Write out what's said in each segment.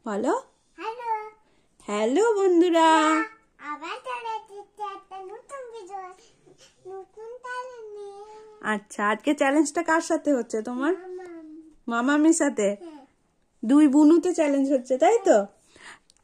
বলো হ্যালো বন্ধুরা। আচ্ছা, আজকে চ্যালেঞ্জটা কার সাথে হচ্ছে? তোমার মামামির সাথে। দুই বুনুতে চ্যালেঞ্জ হচ্ছে, তাই তো?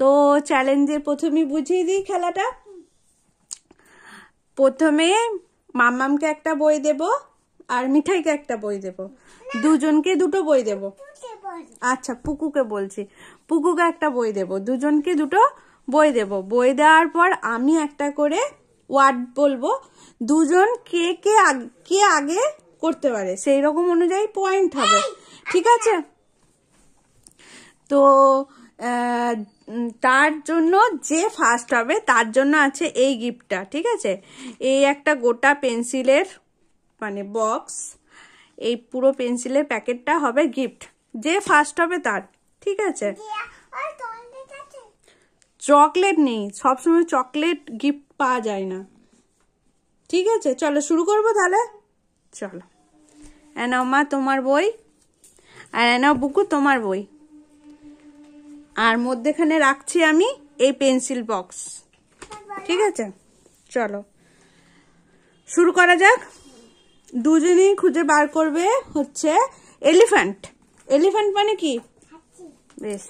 তো চ্যালেঞ্জের প্রথমেই বুঝিয়ে দিই খেলাটা। প্রথমে মামামকে একটা বই দেব আর মিঠাইকে একটা বই দেব, দুজনকে দুটো বই দেব। আচ্ছা, পুকুকে বলছি, পুকুকে একটা বই দেব, দুজনকে দুটো বই দেব। বই দেওয়ার পর আমি একটা করে ওয়ার্ড বলবো, দুজন কে আগে করতে পারে সেই রকম অনুযায়ী পয়েন্ট হবে, ঠিক আছে? তো তার জন্য যে ফার্স্ট হবে তার জন্য আছে এই গিফটটা, ঠিক আছে? এই একটা গোটা পেন্সিলের মানে বক্স, এই পুরো পেন্সিলের প্যাকেটটা হবে গিফট, যে ফার্স্ট হবে তার, ঠিক আছে? চকলেট নেই, সবসময় চকলেট গিফট পাওয়া যায় না, ঠিক আছে? চলো শুরু করবো তাহলে, চলো। এনাও মা তোমার বই, আর এনাও বুকু তোমার বই, আর মধ্যেখানে রাখছি আমি এই পেন্সিল বক্স, ঠিক আছে? চলো শুরু করা যাক। দুজনেই খুঁজে বার করবে হচ্ছে এলিফ্যান্ট। এলিফ্যান্ট মানে কি? বেশ,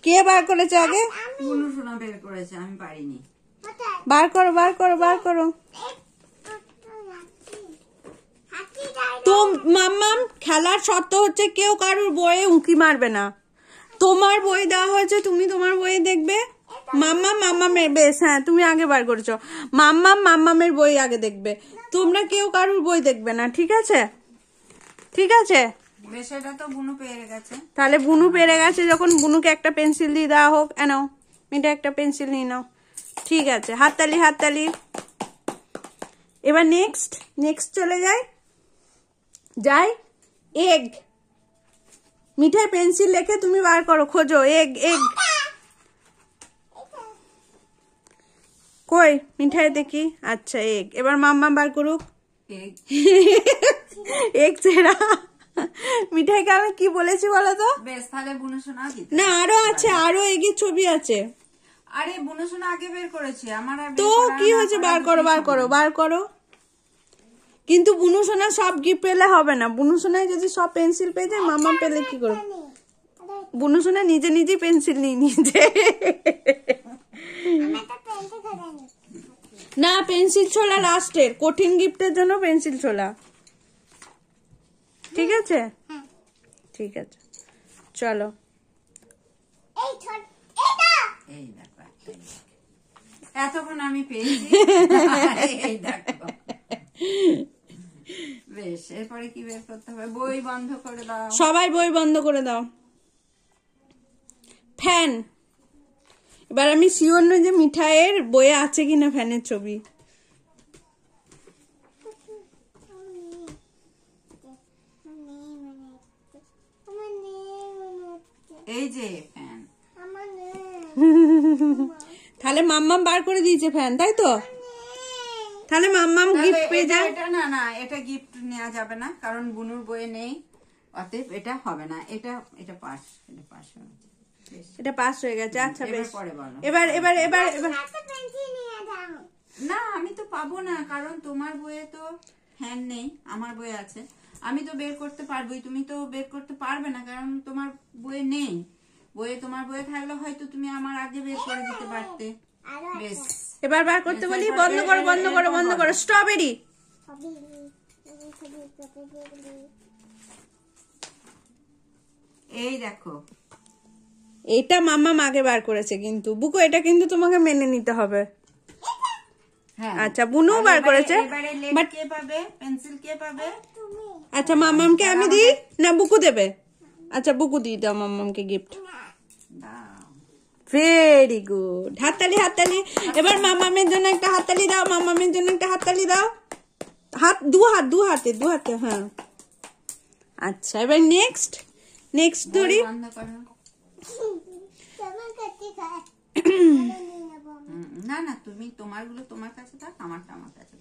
কে বার করেছে আগে? বুনুসোনা বের করেছে, আমি পারিনি। বার করো, বার করো, বার করো। তো মাম্মাম, খেলার শর্ত হচ্ছে কেউ কারোর বইয়ে উঁকি মারবে না। তোমার বই দেওয়া হয়েছে, তুমি তোমার বই দেখবে। মাম্মামের, বেশ, হ্যাঁ তুমি আগে বার করেছো। মাম্মামের বই আগে দেখবে, তোমরা কেউ কারোর বই দেখবে না, ঠিক আছে? ঠিক আছে, বেশ। এটা তো বুনু পেরে গেছে, তাহলে বুনু পেরে গেছে যখন, বুনুকে একটা পেন্সিল দিয়ে দেওয়া হোক। এনাও মিটা একটা পেন্সিল নিয়ে নাও, ঠিক আছে? হাততালি, হাততালি। এবার নেক্সট চলে যাই। এগ। মিঠাই পেন্সিল লেখে তুমি বার করো, খোঁজো এগ। কই মিঠাই দেখি? আচ্ছা এগ। এবার মাম্মা বার করুক এগ ছেড়া। মিঠাইকে আমি কি বলেছি বলো তো? বেশ, তাহলে বুনুসোনা না, আরো আছে, আরো এগের ছবি আছে। আরে বুনুসোনা আগে বের করেছে, আমার আর তো কি হয়েছে? বার করো, বার করো, বার করো। কিন্তু বুনুসোনা সব গিফট পেলে হবে না। বুনুসোনায় যদি সব পেন্সিল পেয়ে যায়, মামা পেলে কি করবে? বুনুসোনা নিজে পেন্সিল নিয়ে নিয়েছে। না, পেন্সিল ছোলা লাস্টের, কঠিন গিফটের জন্য পেন্সিল ছোলা, ঠিক আছে? ঠিক আছে, চলো। এই দেখো, এতক্ষণ আমি পেয়েছি। এই দেখো, বেশ। এরপরে কি বের করতে হবে? বই বন্ধ করে দাও, সবাই বই বন্ধ করে দাও। ফ্যান। এবার আমি শিওর নই যে মিঠাইয়ের বইয়ে আছে কিনা ফ্যানের ছবি। এই যে ফ্যান। তাহলে মাম্মাম বার করে দিয়েছে ফ্যান, তাই তো? তাহলে মাম্মাম গিফট পেয়ে যায়। না, এটা গিফট নেওয়া যাবে না, কারণ বুনুর বইয়ে নেই, অতএব এটা হবে না। এটা পাস এটা পাস হয়ে গেছে। আচ্ছা বেশ, পরে বলো। এবার না, আমি তো পাবো না, কারণ তোমার বইয়ে তো ফ্যান নেই, আমার বইয়ে আছে। আমি তো বের করতে পারবোই, তুমি তো বের করতে পারবে না, কারণ তোমার বইয়ে নেই। তোমার বইয়ে থাকলে হয়তো তুমি আমার আগে বের করে দিতে পারতে। বেশ, এবার বার করতে বলি। বন্ধ করো, বন্ধ করো, বন্ধ করো। স্ট্রবেরি। এই দেখো, এটা মাম্মাম আগে বার করেছে, কিন্তু বুকু এটা কিন্তু তোমাকে মেনে নিতে হবে। আচ্ছা, বুনু বার করেছে, বাট কে পাবে পেন্সিল? কে পাবে? আচ্ছা, মাম্মামকে আমি দিই না বুকু দেবে? আচ্ছা, বুকু দিয়ে দাও মাম্মামকে গিফট। ভেরি গুড, হাততালি, হাততালি। এবার মাম্মামের জন্য একটা হাততালি দাও, মাম্মামের জন্য একটা হাততালি দাও। দু হাতে, হ্যাঁ। আচ্ছা, এবার নেক্সট ধরি। না, তুমি তোমারগুলো তোমার কাছে থাক, আমারটা আমার কাছে।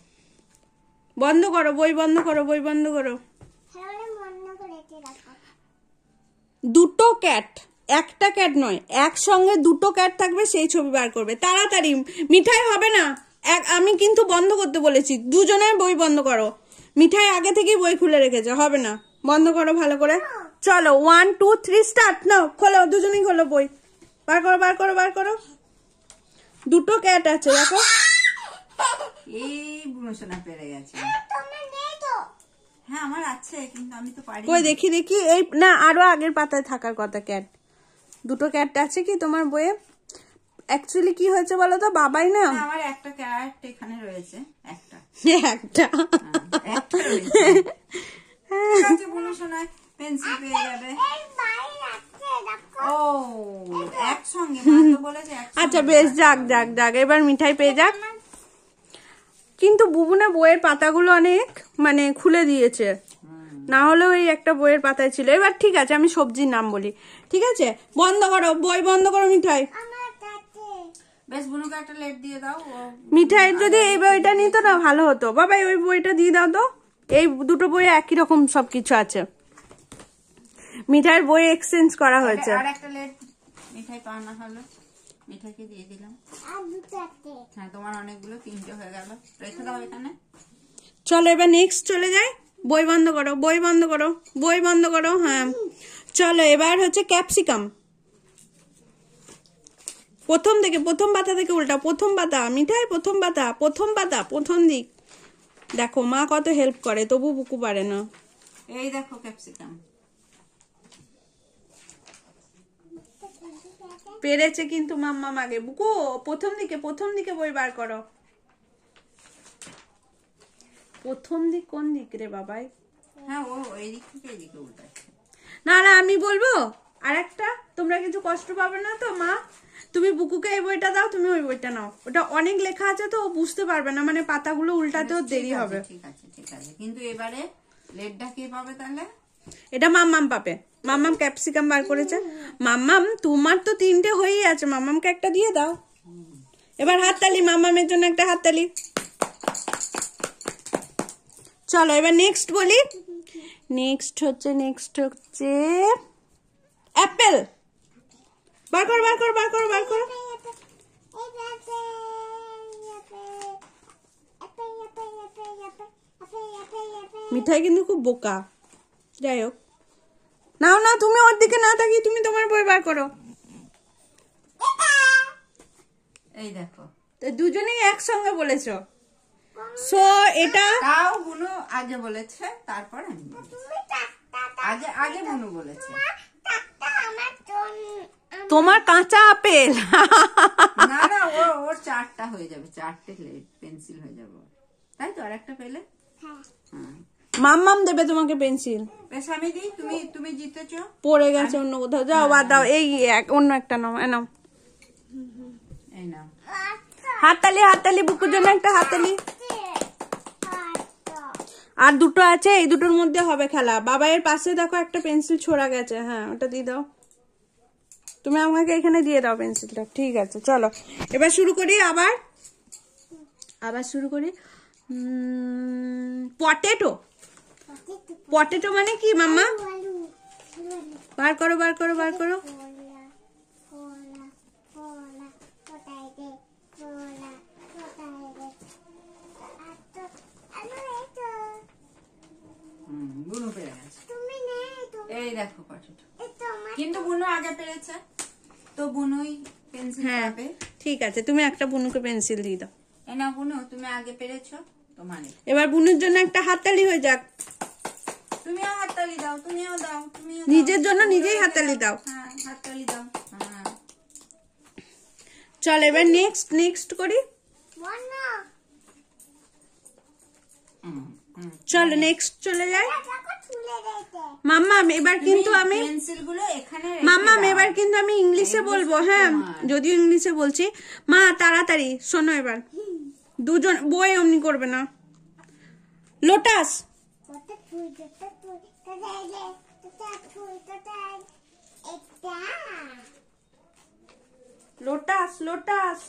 বন্ধ করো, বই বন্ধ করো, বই বন্ধ করো। দুটো ক্যাট, একটা ক্যাট নয়, একসঙ্গে দুটো ক্যাট থাকবে, সেই ছবি বার করবে তাড়াতাড়ি। মিঠাই হবে না, আমি কিন্তু বন্ধ করতে বলেছি। দুজনের বই বন্ধ করো। মিঠাই আগে থেকেই বই খুলে রেখেছে, হবে না, বন্ধ করো ভালো করে। চলো 1 2 3 স্টার্ট। নাও খোলো, দুজনেই খোলো বই। বার করো, বার করো, বার করো। দুটো ক্যাট আছে দেখো। এই বুনসোনা পেরে গেছে। হ্যাঁ আমার আছে, কিন্তু আমি তো পারি। কই দেখি দেখি, এই না আরো আগের পাতায় থাকার কথা ক্যাট। দুটো ক্যাট আছে কি তোমার বইয়ে? অ্যাকচুয়ালি কি হয়েছে বলো তো, বাবাই না, আমার একটা ক্যাট এখানে রয়েছে, একটা একটা একটা রয়েছে। ঠিক আছে বুনসোনা, পেন্সিল পেয়ে যাবে। ও একসঙ্গে মা তো বলেছে একসঙ্গে। আচ্ছা বেশ, যাক যাক যাক, এবার মিঠাই পেয়ে যাক। কিন্তু বুবুনা বইয়ের পাতাগুলো অনেক মানে খুলে দিয়েছে, না হলে ওই একটা বইয়ের পাতায় ছিল। এবার ঠিক আছে, আমি সবজির নাম বলি, ঠিক আছে? বন্ধ করো, বই বন্ধ করো মিঠাই। বেশ বুনুকে একটা লেট দিয়ে দাও। মিঠাই যদি এই বইটা নিত না ভালো হতো। বাবা ওই বইটা দিয়ে দাও তো, এই দুটো বই একই রকম সবকিছু আছে। মিঠাইয়ের বই এক্সচেঞ্জ করা হয়েছে। আর একটা লেট মিঠাই পাও না, হলো মিঠাইকে দিয়ে দিলাম। হ্যাঁ তোমার অনেকগুলো, 3টে হয়ে গেল, রেখে দাও এখানে। চলো এবার নেক্সট চলে যাই। বই বন্ধ করো, বই বন্ধ করো, বই বন্ধ করো। হ্যাঁ চলো এবার হচ্ছে ক্যাপসিকাম। প্রথম থেকে, প্রথম পাতা থেকে উল্টা, প্রথম পাতা মিঠাই, প্রথম পাতা, প্রথম পাতা, প্রথম দিক। দেখো মা কত হেল্প করে, তবু বুকু পারে না। এই দেখো ক্যাপসিকাম পেরেছে কিন্তু মাম্মা আগে। বুকু প্রথম দিকে, প্রথম দিকে বই বার করো। প্রথম দিক কোন দিক রে বাবাই? হ্যাঁ ও এই দিক থেকে এই দিকে উল্টাচ্ছে। না না আমি বলবো আর একটা, তোমরা কিছু কষ্ট পাবে না তো? মা তুমি বুকুকে এই বইটা দাও, তুমি ওই বইটা নাও। ওটা অনেক লেখা আছে তো ও বুঝতে পারবে না, মানে পাতাগুলো উল্টাতেও দেরি হবে। ঠিক আছে ঠিক আছে, কিন্তু এবারে লেটটা কে পাবে তাহলে? এটা মাম্মাম পাবে। মাম্মাম ক্যাপসিকাম বার করেছে। মাম্মাম তোমার তো 3টে হয়েই আছে, মাম্মামকে একটা দিয়ে দাও। এবার হাততালি, মাম্মামের জন্য একটা হাততালি। চলো এবার নেক্সট বলি। নেক্সট হচ্ছে অ্যাপেল। বার করো, বার করো, বার করো, বার করো। মিঠাই কিন্তু খুব বোকা। যাই হোক, নাও না, তুমি ওর দিকে না তাকিয়ে তুমি তোমার বই বার করো। এই দেখো, তো দুজনেই একসঙ্গে বলেছো। সো এটা তাও বুনু আগে বলেছে, তারপর আমি বলেছি। আগে আগে বুনু বলেছে। তোমার কাঁচা আপেল। না না ওর 4টা হয়ে যাবে, 4টে পেন্সিল হয়ে যাবে, তাই তো? আর একটা পেলে মাম্মাম দেবে তোমাকে পেন্সিল। বেশ আমি দিই, তুমি জিতেছো। পড়ে গেছে অন্য কোথাও, যাও বাদ দাও। এই অন্য একটা নাও, নাও। এই নাও হাততালি, হাততালি, বুকুর জন্য একটা হাততালি। আর দুটো আছে, এই দুটোর মধ্যে হবে খেলা। বাবাইয়ের পাশে দেখো একটা পেন্সিল ছোড়া গেছে, হ্যাঁ ওটা দিয়ে দাও। তুমি আমাকে এখানে দিয়ে দাও পেন্সিলটা, ঠিক আছে? চলো এবার শুরু করি, আবার শুরু করি। পটেটো। পটেটো মানে কি মাম্মা? বার করো, বার করো, বার করো। বুনু পেরে গেছে। এই দেখো পটেটো, কিন্তু বুনু আগে পেরেছে তো বুনুই পেন্সিল পাবে। ঠিক আছে, তুমি একটা বুনুকে পেন্সিল দিয়ে দাও। এই না বুনু, তুমি আগে পেরেছো, তোমার। এবার বুনুর জন্য একটা হাততালি হয়ে যাক। তুমিও হাততালি দাও, তুমিও দাও, তুমিও নিজের জন্য নিজেই হাততালি দাও। হ্যাঁ হাততালি দাও। হ্যাঁ চল এবার নেক্সট করি। চলো নেক্সট চলে যাই। মাম্মাম এবার কিন্তু আমি পেন্সিলগুলো এখানে মাম্মাম এবার কিন্তু আমি ইংলিশে বলবো। হ্যাঁ যদিও ইংলিশে বলছি। মা তাড়াতাড়ি শোনো, এবার দুজন বই অমনি করবে না। লোটাস। Lotus, lotus.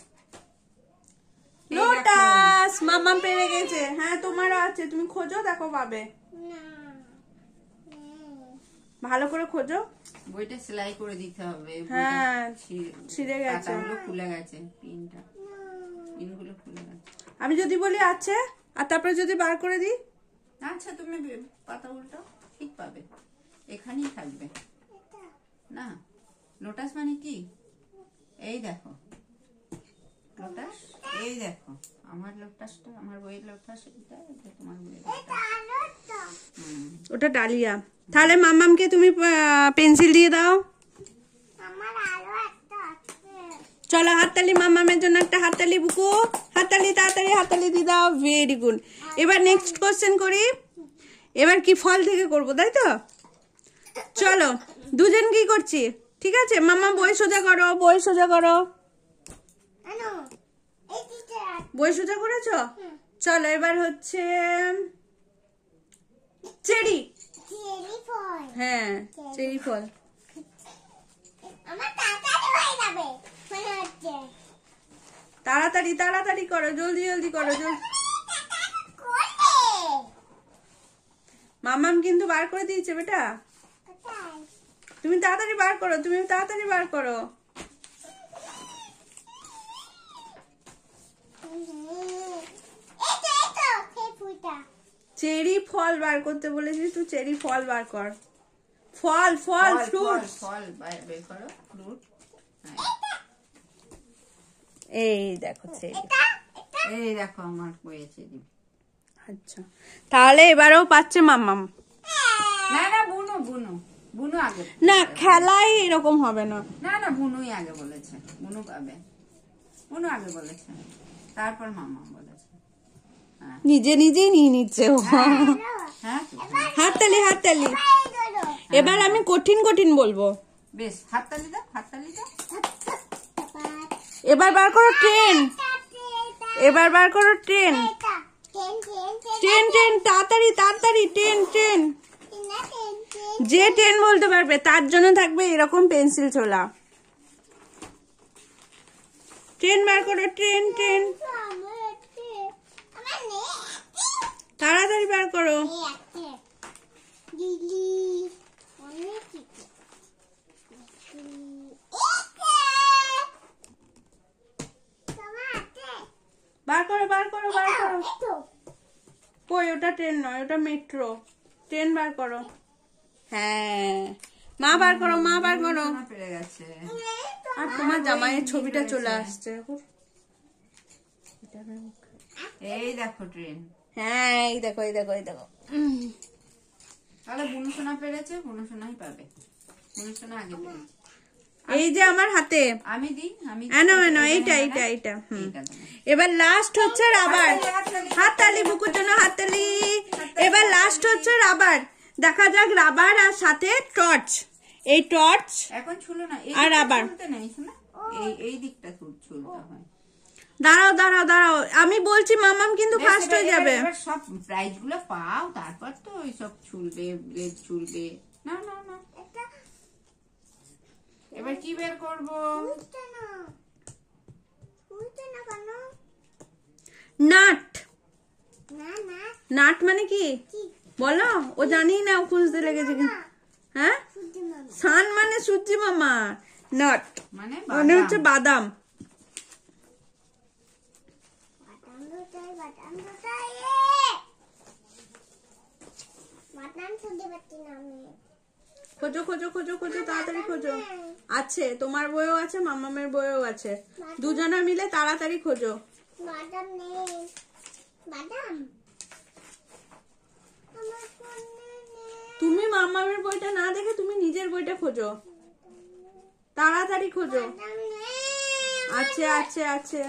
লোটাস মাম্মাম পেরে গেছে। হ্যাঁ তোমারও আছে, তুমি খোঁজো, দেখো পাবে। ভালো করে খোঁজো। বইটা সেলাই করে দিতে হবে। হ্যাঁ ছিঁড়ে গেছে, খুলে গেছে, পিনগুলো খুলে গেছে। আমি যদি বলি আছে আর তারপরে যদি বার করে দিই, আচ্ছা তুমি পাতা উল্টো ঠিক পাবে, এখানেই থাকবে না। লোটাস মানে কি? এই দেখো লোটাস, এই দেখো আমার লোটাসটা, আমার বইয়ের লোটাস এটা, এটা তোমার বইয়ের লোটাস। ওটা ডালিয়া। তাহলে মাম্মামকে তুমি পেন্সিল দিয়ে দাও। চলো হাততালি, মাম্মামের জন্য একটা হাততালি। বুকু হাততালি, তাড়াতাড়ি হাততালি দিয়ে দাও। Very good. এবার নেক্সট কোশ্চেন করি। এবার কি ফল থেকে করব, তাই তো? চলো দুজন কি করছি, ঠিক আছে? মাম্মা বই সোজা করো, বই সোজা করো। বই সোজা করেছো? চলো এবার হচ্ছে চেরি। হ্যাঁ চেরি ফল। তাড়াতাড়ি তাড়াতাড়ি করো, জলদি জলদি করো, মাম্মাম কিন্তু বার করে দিয়েছে বেটা। তুমি তাড়াতাড়ি বার করো, তুমি তাড়াতাড়ি বার করো। চেরি ফল বার করতে বলেছি, তুই চেরি ফল বার কর। ফল ফল ফ্রুট, ফল বের করো, ফ্রুট। এই দেখো চেরি, এই দেখো আমার বইয়ে চেরি। আচ্ছা তাহলে এবারেও পাচ্ছে মাম্মাম। না না বুনু, বুনু বুনু আগে। না খেলাই এরকম হবে না। না না বুনুই আগে বলেছে, বুনু পাবে। বুনু আগে বলেছে, তারপর মাম্মা বলেছে। নিজে নিজেই নিয়ে নিচ্ছে ও। হ্যাঁ হাততালি হাততালি। এবার আমি কঠিন কঠিন বলবো। বেশ, হাততালি দাও, হাততালি দাও। এবার বার করো ট্রেন, এবার বার করো ট্রেন। ট্রেন ট্রেন, তাড়াতাড়ি তাড়াতাড়ি, ট্রেন ট্রেন। যে ট্রেন বলতে পারবে তার জন্য থাকবে এরকম পেন্সিল ছোলা। ট্রেন বার করো, ট্রেন ট্রেন, তাড়াতাড়ি বার করো। বার করো বার করো বার করো। কই ওটা ট্রেন নয়, ওটা মেট্রো। ট্রেন বার করো। হ্যাঁ মা বার করো, মা বার করো। পেরে গেছে। আর তোমার জামাইয়ের ছবিটা চলে আসছে। এই দেখো ট্রেন। হ্যাঁ এই দেখো এই দেখো এই দেখো। তাহলে বুনু সোনা পেরেছে, বুনু সোনাই পাবে। বুনু সোনা আগে পেরেছে। এই যে আমার হাতে আমি দিই, আমি এইটা এইটা এইটা। এবার লাস্ট হচ্ছে রাবার। হাততালি বুকুর জন্য, হাততালি। এবার লাস্ট হচ্ছে রাবার। দেখা যাক রাবার আর সাথে টর্চ। এই টর্চ এখন ছুলো না, আর রাবার। এই দিকটা ছুলতে হয়। দাঁড়াও দাঁড়াও দাঁড়াও, আমি বলছি মামাম কিন্তু ফার্স্ট হয়ে যাবে। সব প্রাইজ গুলো পাও, তারপর তো ওই সব ছুলবে, ব্লেড ছুলবে। না না না, এবার কি বের করবো? নাট। নাট মানে কি বলো? ও জানি না, ও খুঁজতে লেগেছে। হ্যাঁ সান মানে সূর্যি মামা, নাট মানে হচ্ছে বাদাম। খোঁজো খোঁজো খোঁজো খোঁজো, তাড়াতাড়ি খোঁজো। আছে তোমার বইও আছে, মামামের বইও আছে, দুজনে মিলে তাড়াতাড়ি খোঁজো। তুমি মামামের বইটা না দেখে তুমি নিজের বইটা খোঁজো, তাড়াতাড়ি খোঁজো। আছে আছে আছে।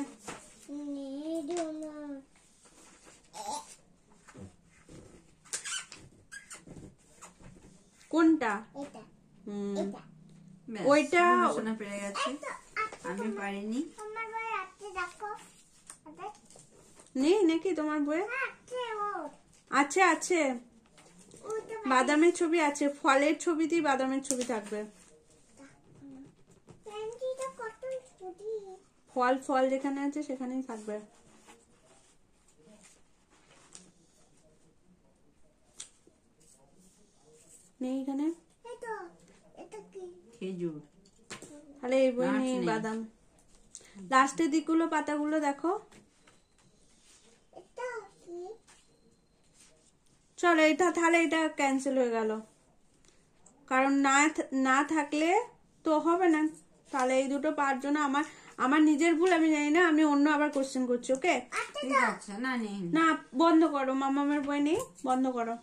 কোনটা? ওইটা সোনা পেরে গেছে, আমি পারিনি। নেই নাকি তোমার বইয়ে? আছে আছে, বাদামের ছবি আছে, ফলের ছবি দিয়ে বাদামের ছবি থাকবে। ফল ফল যেখানে আছে সেখানেই থাকবে। নেই এখানে, খেজুর। তাহলে এই বই নেই, বাদাম। লাস্টের দিকগুলো পাতাগুলো দেখো। চলো এটা তাহলে এটা ক্যান্সেল হয়ে গেল, কারণ না থাকলে তো হবে না। তাহলে এই দুটো পাওয়ার জন্য আমার নিজের ভুল, আমি জানি না, আমি অন্য আবার কোশ্চেন করছি। ওকে ঠিক আছে, না নেই, না বন্ধ করো, মামামের বই নেই, বন্ধ করো।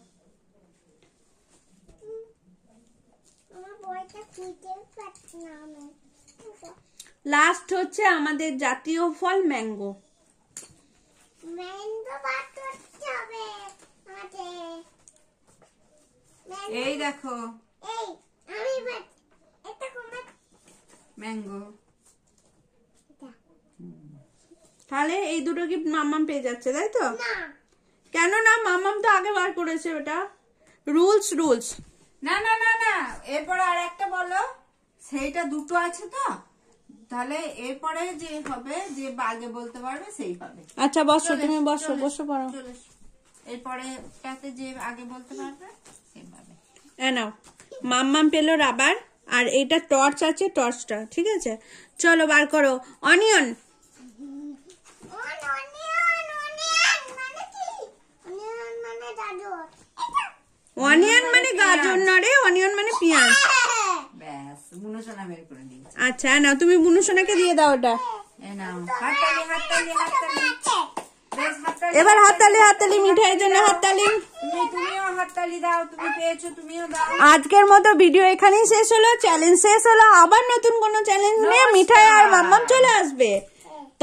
লাস্ট হচ্ছে আমাদের জাতীয় ফল ম্যাঙ্গো। এই দেখো ম্যাঙ্গো। তাহলে এই দুটো গিফট মামাম পেয়ে যাচ্ছে, তাই তো? কেন না, মামাম তো আগে বার করেছে, ওটা রুলস। না না না না, এরপরে আর একটা বলো, সেইটা দুটো আছে তো, তাহলে এরপরে যে হবে, যে আগে বলতে পারবে সেই পাবে। আচ্ছা বসো, তুমি বসো পড়ো। এরপরে টাতে যে আগে বলতে পারবে সেই পাবে। নাও, মাম্মাম পেলো রাবার, আর এইটা টর্চ আছে, টর্চটা ঠিক আছে। চলো বার করো। অনিয়ন। অনিয়ন মানে গাজর না রে, অনিয়ন মানে পেঁয়াজ। ব্যাস, বুনুসোনা বের করে দিয়েছে। আচ্ছা নাও, তুমি বুনুসোনাকে দিয়ে দাও ওটা। এবার হাততালি, মিঠাইয়ের জন্য হাততালি। তুমিও হাততালি দাও, তুমি পেয়েছো, তুমিও দাও। আজকের মতো ভিডিও এখানেই শেষ হলো, চ্যালেঞ্জ শেষ হলো। আবার নতুন কোনো চ্যালেঞ্জ নিয়ে মিঠাই আর মাম্মাম চলে আসবে।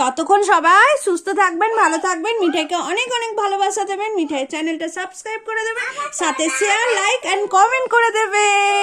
ততক্ষণ সবাই সুস্থ থাকবেন, ভালো থাকবেন, মিঠাইকে অনেক অনেক ভালোবাসা দেবেন, মিঠাই চ্যানেলটা সাবস্ক্রাইব করে দেবেন, সাথে শেয়ার, লাইক এন্ড কমেন্ট করে দেবেন।